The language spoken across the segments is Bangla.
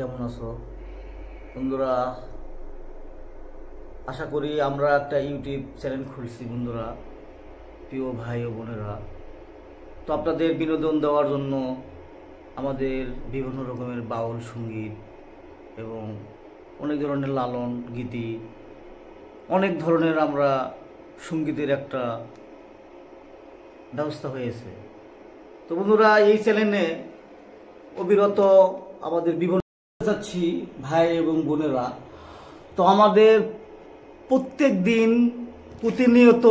কেমন আছো বন্ধুরা? আশা করি আমরা একটা ইউটিউব চ্যানেল খুলছি বন্ধুরা, প্রিয় ভাই ও বোনেরা। তো আপনাদের বিনোদন দেওয়ার জন্য আমাদের বিভিন্ন রকমের বাউল সঙ্গীত এবং অনেক ধরনের লালন গীতি, অনেক ধরনের আমরা সঙ্গীতের একটা ব্যবস্থা হয়েছে। তো বন্ধুরা, এই চ্যানেলে অবিরত আমাদের বিবরণ যাচ্ছি ভাই এবং বোনেরা। তো আমাদের প্রত্যেক দিন প্রতিনিয়ত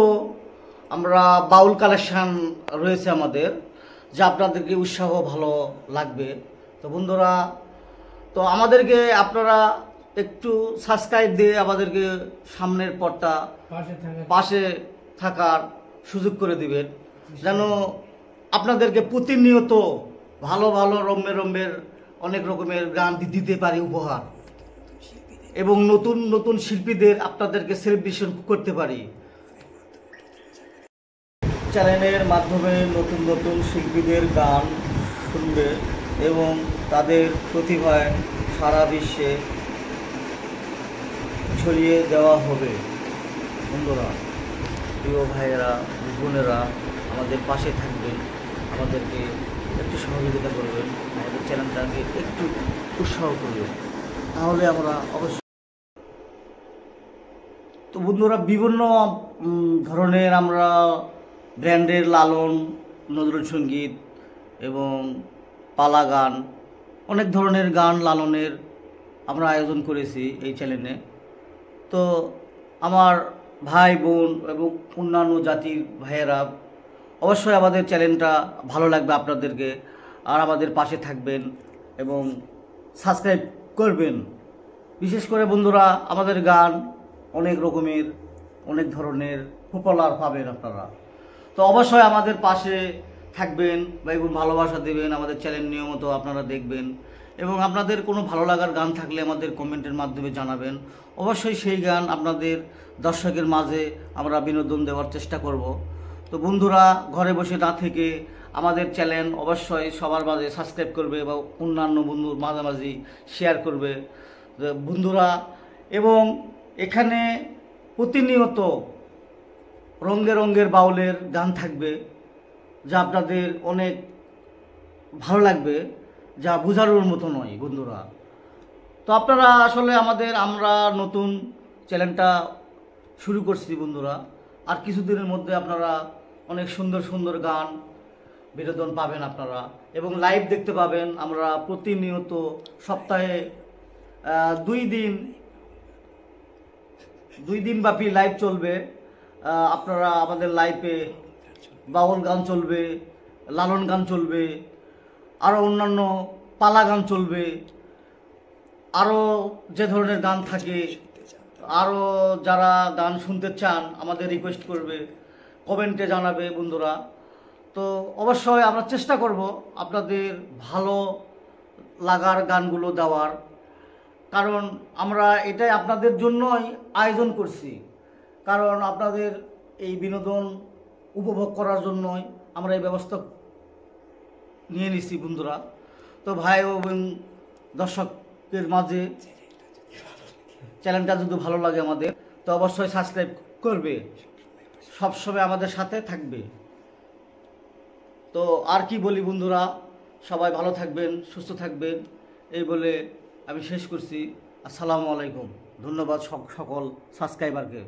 আমরা বাউল কালেকশান রয়েছে আমাদের, যা আপনাদেরকে উৎসাহ ভালো লাগবে। তো বন্ধুরা, তো আমাদেরকে আপনারা একটু সাবস্ক্রাইব দিয়ে আমাদেরকে সামনের পথটা পাশে থাকার সুযোগ করে দিবেন, যেন আপনাদেরকে প্রতিনিয়ত ভালো ভালো রম্যের অনেক রকমের গান দিতে পারি উপহার, এবং নতুন নতুন শিল্পীদের আপনাদেরকে সেলিব্রেশন করতে পারি। চ্যানেলের মাধ্যমে নতুন নতুন শিল্পীদের গান শুনবে এবং তাদের প্রতিভায় সারা বিশ্বে ছড়িয়ে দেওয়া হবে। বন্ধুরা, প্রিয় ভাইয়েরা বোনেরা, আমাদের পাশে থাকবেন, আমাদেরকে একটু সহযোগিতা করবেন, আমাদের চ্যানেলটাকে একটু উৎসাহ করবেন, তাহলে আমরা অবশ্যই। তো বন্ধুরা, বিভিন্ন ধরনের আমরা ব্র্যান্ডের লালন, নজরুল সঙ্গীত এবং পালা গান, অনেক ধরনের গান লালনের আমরা আয়োজন করেছি এই চ্যানেলে। তো আমার ভাই বোন এবং অন্যান্য জাতির ভাইয়েরা, অবশ্যই আমাদের চ্যানেলটা ভালো লাগবে আপনাদেরকে, আর আমাদের পাশে থাকবেন এবং সাবস্ক্রাইব করবেন। বিশেষ করে বন্ধুরা, আমাদের গান অনেক রকমের, অনেক ধরনের পপুলার পাবেন আপনারা। তো অবশ্যই আমাদের পাশে থাকবেন বা এবং ভালোবাসা দেবেন, আমাদের চ্যানেল নিয়মিত আপনারা দেখবেন, এবং আপনাদের কোনো ভালো লাগার গান থাকলে আমাদের কমেন্টের মাধ্যমে জানাবেন। অবশ্যই সেই গান আপনাদের দর্শকের মাঝে আমরা বিনোদন দেওয়ার চেষ্টা করব। তো বন্ধুরা, ঘরে বসে না থেকে আমাদের চ্যানেল অবশ্যই সবার মাঝে সাবস্ক্রাইব করবে বা অন্যান্য বন্ধুর মাঝামাঝি শেয়ার করবে বন্ধুরা। এবং এখানে প্রতিনিয়ত রঙের রঙের বাউলের গান থাকবে, যা আপনাদের অনেক ভালো লাগবে, যা বোঝানোর মতো নয় বন্ধুরা। তো আপনারা আসলে আমরা নতুন চ্যানেলটা শুরু করছি বন্ধুরা, আর কিছুদিনের মধ্যে আপনারা অনেক সুন্দর সুন্দর গান বিনোদন পাবেন আপনারা, এবং লাইভ দেখতে পাবেন। আমরা প্রতিনিয়ত সপ্তাহে 2 দিন ব্যাপী লাইভ চলবে। আপনারা আমাদের লাইভে বাউল গান চলবে, লালন গান চলবে, আরও অন্যান্য পালা গান চলবে, আরও যে ধরনের গান থাকে, আরও যারা গান শুনতে চান আমাদের রিকোয়েস্ট করবে, কমেন্টে জানাবে বন্ধুরা। তো অবশ্যই আমরা চেষ্টা করব আপনাদের ভালো লাগার গানগুলো দেওয়ার, কারণ আমরা এটাই আপনাদের জন্যই আয়োজন করছি, কারণ আপনাদের এই বিনোদন উপভোগ করার জন্যই আমরা এই ব্যবস্থা নিয়ে নিছি বন্ধুরা। তো ভাই এবং দর্শকের মাঝে চ্যানেলটা যদি ভালো লাগে আমাদের, তো অবশ্যই সাবস্ক্রাইব করবে, সবসময় আমাদের সাথে থাকবে। তো আর কি বলি বন্ধুরা, সবাই ভালো থাকবেন, সুস্থ থাকবেন, এই বলে আমি শেষ করছি। আসসালামু আলাইকুম। ধন্যবাদ সকল সাবস্ক্রাইবারকে।